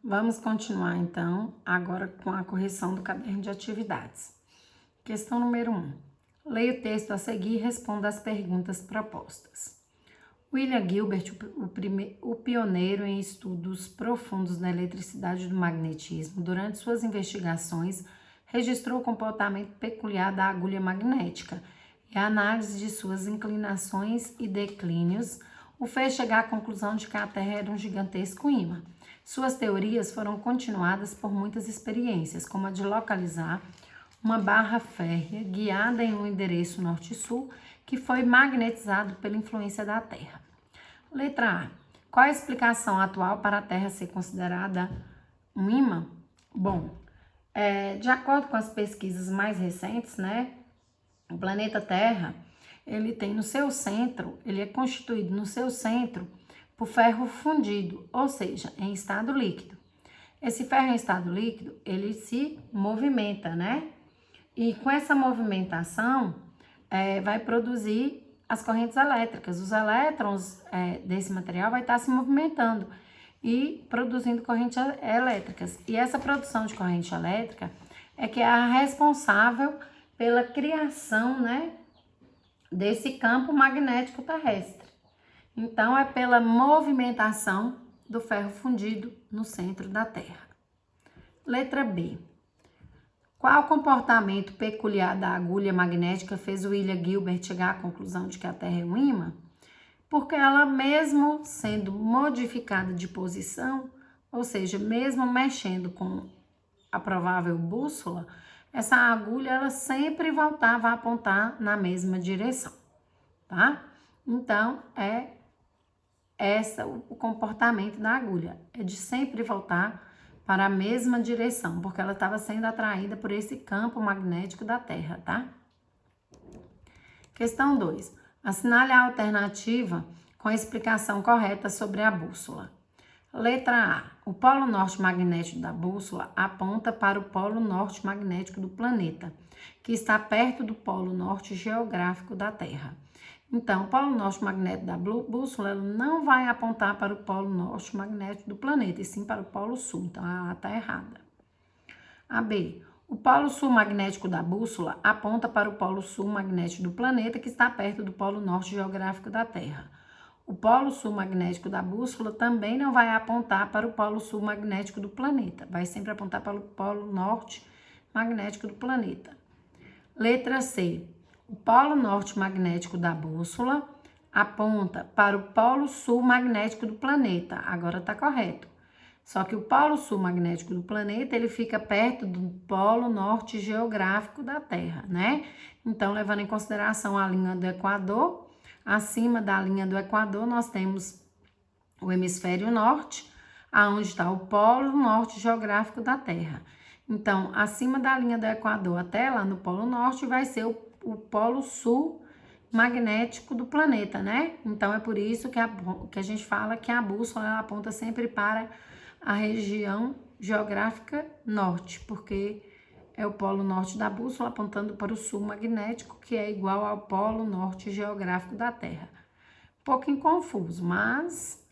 Vamos continuar então, agora com a correção do caderno de atividades. Questão número 1. Leia o texto a seguir e responda as perguntas propostas. William Gilbert, o pioneiro em estudos profundos da eletricidade e do magnetismo, durante suas investigações, registrou o comportamento peculiar da agulha magnética e a análise de suas inclinações e declínios o fez chegar à conclusão de que a Terra era um gigantesco ímã. Suas teorias foram continuadas por muitas experiências, como a de localizar uma barra férrea guiada em um endereço norte-sul que foi magnetizado pela influência da Terra. Letra A. Qual a explicação atual para a Terra ser considerada um ímã? Bom, de acordo com as pesquisas mais recentes, o planeta Terra, ele tem no seu centro, ele é constituído no seu centro por ferro fundido, ou seja, em estado líquido. Esse ferro em estado líquido, ele se movimenta, E com essa movimentação, vai produzir as correntes elétricas. Os elétrons desse material vai estar se movimentando e produzindo correntes elétricas. E essa produção de corrente elétrica é que é a responsável pela criação, desse campo magnético terrestre. Então, é pela movimentação do ferro fundido no centro da Terra. Letra B. Qual o comportamento peculiar da agulha magnética fez William Gilbert chegar à conclusão de que a Terra é um ímã? Porque ela, mesmo sendo modificada de posição, ou seja, mesmo mexendo com a provável bússola, essa agulha ela sempre voltava a apontar na mesma direção, tá? Então, o comportamento da agulha, é de sempre voltar para a mesma direção, porque ela estava sendo atraída por esse campo magnético da Terra, tá? Questão 2. Assinale a alternativa com a explicação correta sobre a bússola. Letra A. O polo norte magnético da bússola aponta para o polo norte magnético do planeta, que está perto do polo norte geográfico da Terra. Então, o polo norte magnético da bússola não vai apontar para o polo norte magnético do planeta, e sim para o polo sul. Então, a A está errada. A B. O polo sul magnético da bússola aponta para o polo sul magnético do planeta, que está perto do polo norte geográfico da Terra. O polo sul magnético da bússola também não vai apontar para o polo sul magnético do planeta. Vai sempre apontar para o polo norte magnético do planeta. Letra C. O polo norte magnético da bússola aponta para o polo sul magnético do planeta. Agora está correto. Só que o polo sul magnético do planeta, ele fica perto do polo norte geográfico da Terra, Então, levando em consideração a linha do Equador, acima da linha do Equador, nós temos o hemisfério norte, aonde está o polo norte geográfico da Terra. Então, acima da linha do Equador até lá no polo norte vai ser o polo sul magnético do planeta, Então, é por isso que a gente fala que a bússola ela aponta sempre para a região geográfica norte, porque é o polo norte da bússola apontando para o sul magnético, que é igual ao polo norte geográfico da Terra. Um pouquinho confuso, mas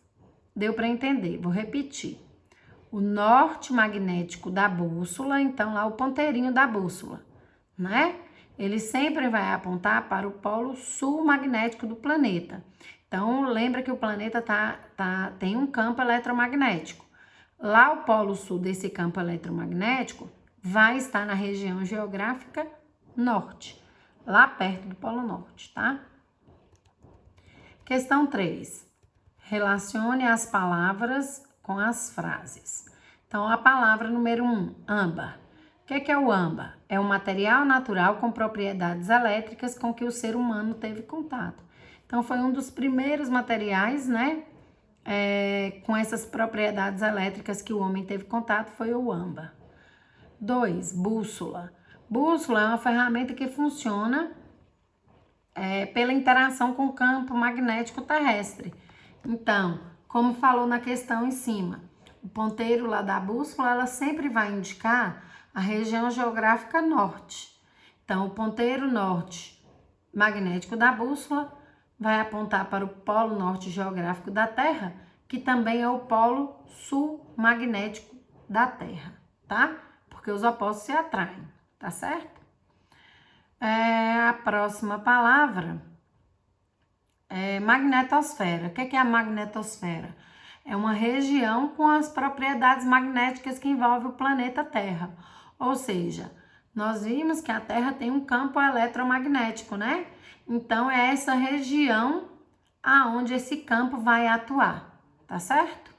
deu para entender. Vou repetir. O norte magnético da bússola, então lá o ponteirinho da bússola, Ele sempre vai apontar para o polo sul magnético do planeta. Então, lembra que o planeta tem um campo eletromagnético. Lá o polo sul desse campo eletromagnético vai estar na região geográfica norte, lá perto do polo norte, tá? Questão 3. Relacione as palavras com as frases. Então, a palavra número 1, âmbar. O que é o âmbar? É um material natural com propriedades elétricas com que o ser humano teve contato. Então, foi um dos primeiros materiais, com essas propriedades elétricas que o homem teve contato, foi o âmbar. 2, bússola. Bússola é uma ferramenta que funciona pela interação com o campo magnético terrestre. Então, como falou na questão em cima, o ponteiro lá da bússola, ela sempre vai indicar a região geográfica norte. Então, o ponteiro norte magnético da bússola vai apontar para o polo norte geográfico da Terra, que também é o polo sul magnético da Terra, tá? Porque os opostos se atraem, tá certo? A próxima palavra é magnetosfera. O que é a magnetosfera? É uma região com as propriedades magnéticas que envolve o planeta Terra. Ou seja, nós vimos que a Terra tem um campo eletromagnético, né? Então, é essa região aonde esse campo vai atuar, tá certo?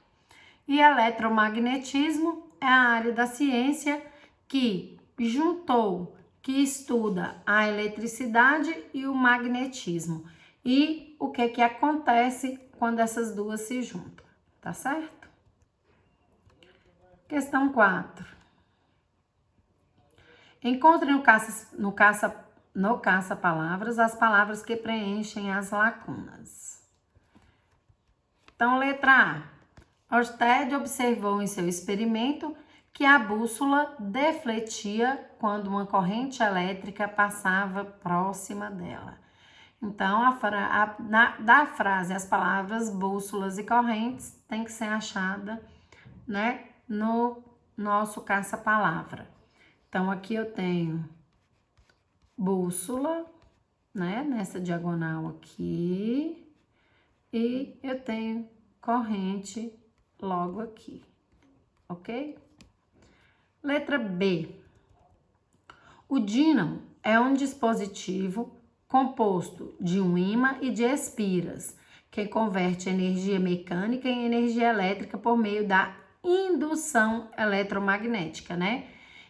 E eletromagnetismo é a área da ciência que juntou, que estuda a eletricidade e o magnetismo. E o que acontece quando essas duas se juntam, tá certo? Questão 4. Encontre no caça-palavras as palavras que preenchem as lacunas. Então, letra A. Ørsted observou em seu experimento que a bússola defletia quando uma corrente elétrica passava próxima dela. Então, da frase, as palavras bússolas e correntes tem que ser achada, né, no nosso caça-palavra. Então, aqui eu tenho bússola, né, nessa diagonal aqui, e eu tenho corrente logo aqui, ok? Letra B. O dínamo é um dispositivo composto de um ímã e de espiras, que converte energia mecânica em energia elétrica por meio da indução eletromagnética, né?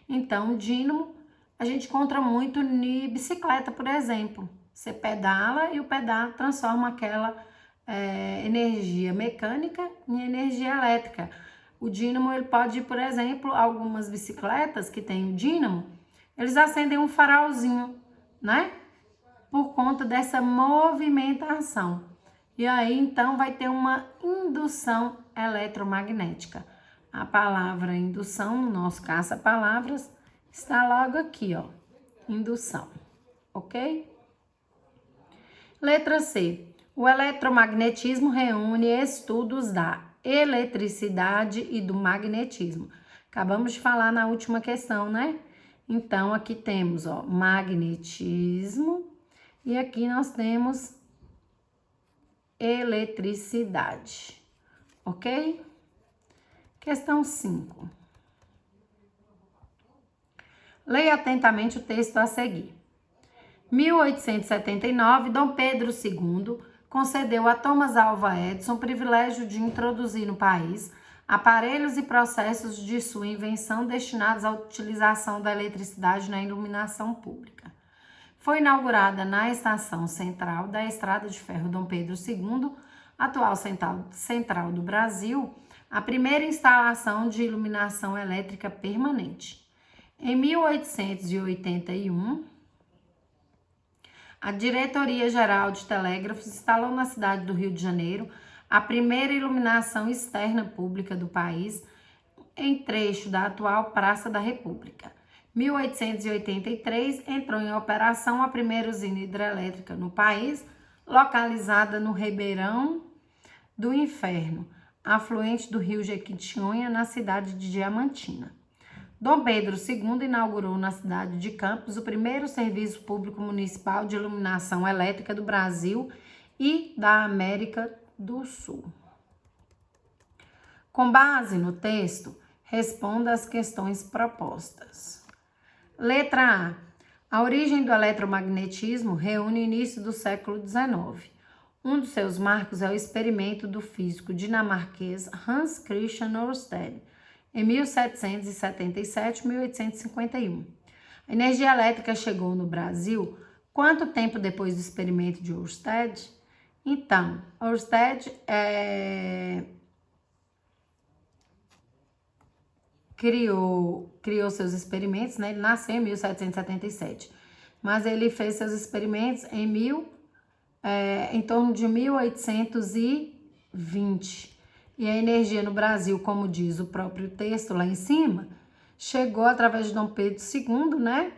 Então, o dínamo a gente encontra muito em bicicleta, por exemplo. Você pedala e o pedal transforma aquela energia mecânica em energia elétrica. O dínamo, ele pode, por exemplo, algumas bicicletas que tem o dínamo, eles acendem um farolzinho, né? Por conta dessa movimentação. E aí, então, vai ter uma indução eletromagnética. A palavra indução, no nosso caça-palavras, está logo aqui, ó. Indução, ok? Letra C. O eletromagnetismo reúne estudos da eletricidade e do magnetismo. Acabamos de falar na última questão, né? Então, aqui temos, ó, magnetismo e aqui nós temos eletricidade, ok? Questão 5. Leia atentamente o texto a seguir. 1879, Dom Pedro II concedeu a Thomas Alva Edison o privilégio de introduzir no país aparelhos e processos de sua invenção destinados à utilização da eletricidade na iluminação pública. Foi inaugurada na estação central da Estrada de Ferro Dom Pedro II, atual central do Brasil, a primeira instalação de iluminação elétrica permanente. Em 1881, a Diretoria-Geral de Telégrafos instalou na cidade do Rio de Janeiro a primeira iluminação externa pública do país, em trecho da atual Praça da República. 1883, entrou em operação a primeira usina hidrelétrica no país, localizada no Ribeirão do Inferno, afluente do rio Jequitinhonha, na cidade de Diamantina. Dom Pedro II inaugurou na cidade de Campos o primeiro serviço público municipal de iluminação elétrica do Brasil e da América do Sul. Com base no texto, responda às questões propostas. Letra A. A origem do eletromagnetismo reúne o início do século XIX. Um dos seus marcos é o experimento do físico dinamarquês Hans Christian Ørsted, em 1777 e 1851. A energia elétrica chegou no Brasil quanto tempo depois do experimento de Ørsted? Então, Ørsted criou seus experimentos, né? Ele nasceu em 1777, mas ele fez seus experimentos em torno de 1820. E a energia no Brasil, como diz o próprio texto lá em cima, chegou através de Dom Pedro II, né?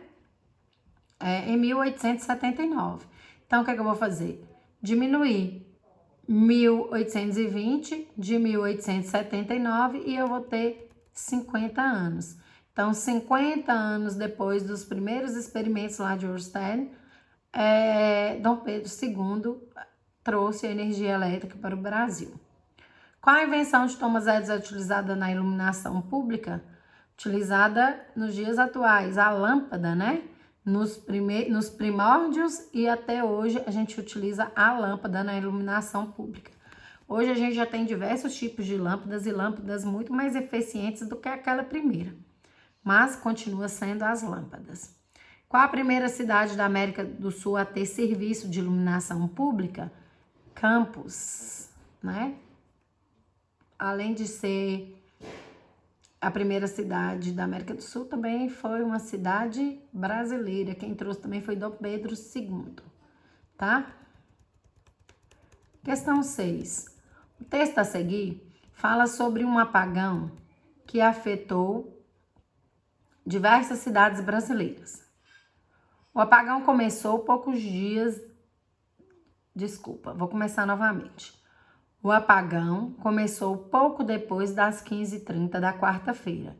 Em 1879. Então, o que é que eu vou fazer? Diminuir 1820 de 1879 e eu vou ter 50 anos. Então, 50 anos depois dos primeiros experimentos lá de Ørsted, Dom Pedro II trouxe a energia elétrica para o Brasil. Qual a invenção de Thomas Edison é utilizada na iluminação pública? Utilizada nos dias atuais, a lâmpada, né? Nos primórdios e até hoje a gente utiliza a lâmpada na iluminação pública. Hoje a gente já tem diversos tipos de lâmpadas e lâmpadas muito mais eficientes do que aquela primeira, mas continua sendo as lâmpadas. Qual a primeira cidade da América do Sul a ter serviço de iluminação pública? Campos, né? Além de ser a primeira cidade da América do Sul, também foi uma cidade brasileira. Quem trouxe também foi Dom Pedro II, tá? Questão 6. O texto a seguir fala sobre um apagão que afetou diversas cidades brasileiras. O apagão começou poucos dias... Desculpa, vou começar novamente. O apagão começou pouco depois das 15h30 da quarta-feira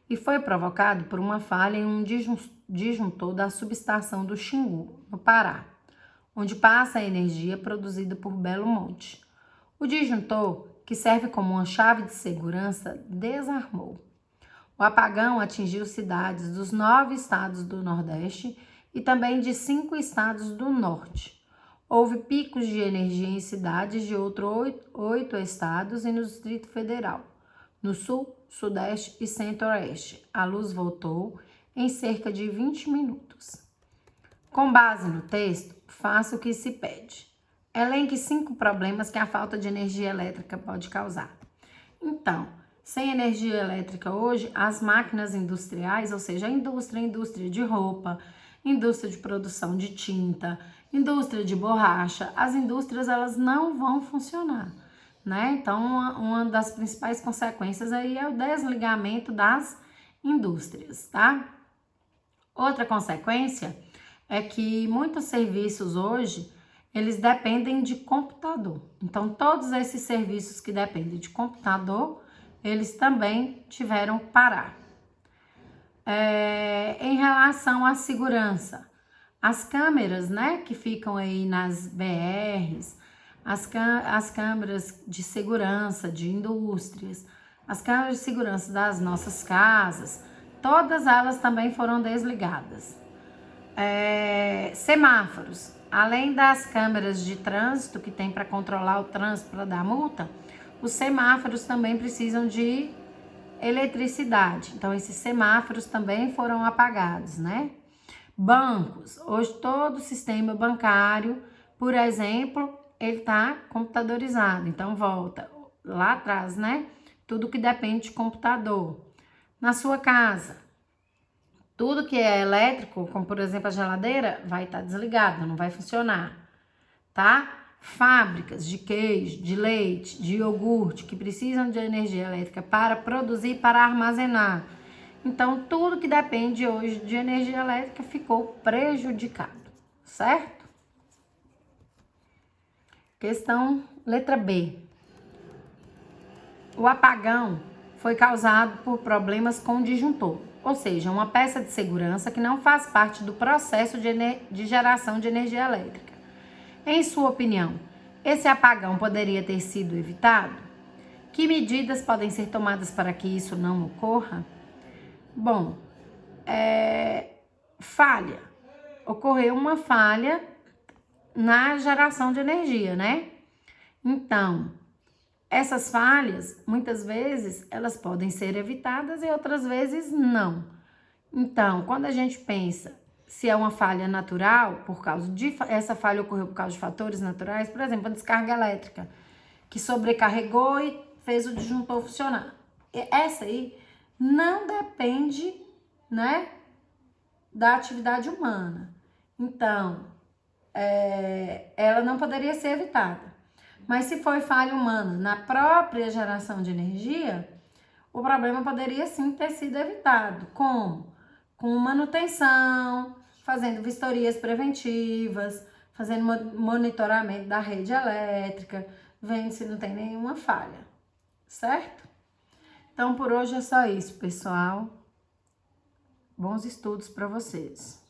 e foi provocado por uma falha em um disjuntor da subestação do Xingu, no Pará, onde passa a energia produzida por Belo Monte. O disjuntor, que serve como uma chave de segurança, desarmou. O apagão atingiu cidades dos 9 estados do Nordeste e também de 5 estados do Norte. Houve picos de energia em cidades de outros 8 estados e no Distrito Federal. No Sul, Sudeste e Centro-Oeste, a luz voltou em cerca de 20 minutos. Com base no texto, faça o que se pede. Elenque 5 problemas que a falta de energia elétrica pode causar. Então, sem energia elétrica hoje, as máquinas industriais, ou seja, a indústria de roupa, indústria de produção de tinta, indústria de borracha, as indústrias elas não vão funcionar, né? Então, uma das principais consequências aí é o desligamento das indústrias, tá? Outra consequência é que muitos serviços hoje, eles dependem de computador. Então, todos esses serviços que dependem de computador, eles também tiveram que parar. Em relação à segurança, as câmeras, né, que ficam aí nas BRs, as câmeras de segurança de indústrias, as câmeras de segurança das nossas casas, todas elas também foram desligadas. Semáforos, além das câmeras de trânsito que tem para controlar o trânsito para dar multa, os semáforos também precisam de eletricidade. Então, esses semáforos também foram apagados, né? Bancos, hoje todo o sistema bancário, por exemplo, ele está computadorizado. Então, volta lá atrás, né? Tudo que depende de computador. Na sua casa, tudo que é elétrico, como por exemplo a geladeira, vai estar desligado, não vai funcionar, tá? Fábricas de queijo, de leite, de iogurte, que precisam de energia elétrica para produzir, para armazenar. Então, tudo que depende hoje de energia elétrica ficou prejudicado, certo? Questão letra B. O apagão foi causado por problemas com o disjuntor, ou seja, uma peça de segurança que não faz parte do processo de geração de energia elétrica. Em sua opinião, esse apagão poderia ter sido evitado? Que medidas podem ser tomadas para que isso não ocorra? Bom, falha. Ocorreu uma falha na geração de energia, né? Então, essas falhas, muitas vezes, elas podem ser evitadas e outras vezes não. Então, quando a gente pensa se é uma falha natural, essa falha ocorreu por causa de fatores naturais, por exemplo, a descarga elétrica, que sobrecarregou e fez o disjuntor funcionar. Essa aí não depende, né, da atividade humana. Então, ela não poderia ser evitada. Mas se foi falha humana na própria geração de energia, o problema poderia sim ter sido evitado. Como? Com manutenção, fazendo vistorias preventivas, fazendo monitoramento da rede elétrica, vendo se não tem nenhuma falha, certo? Então, por hoje é só isso, pessoal. Bons estudos para vocês.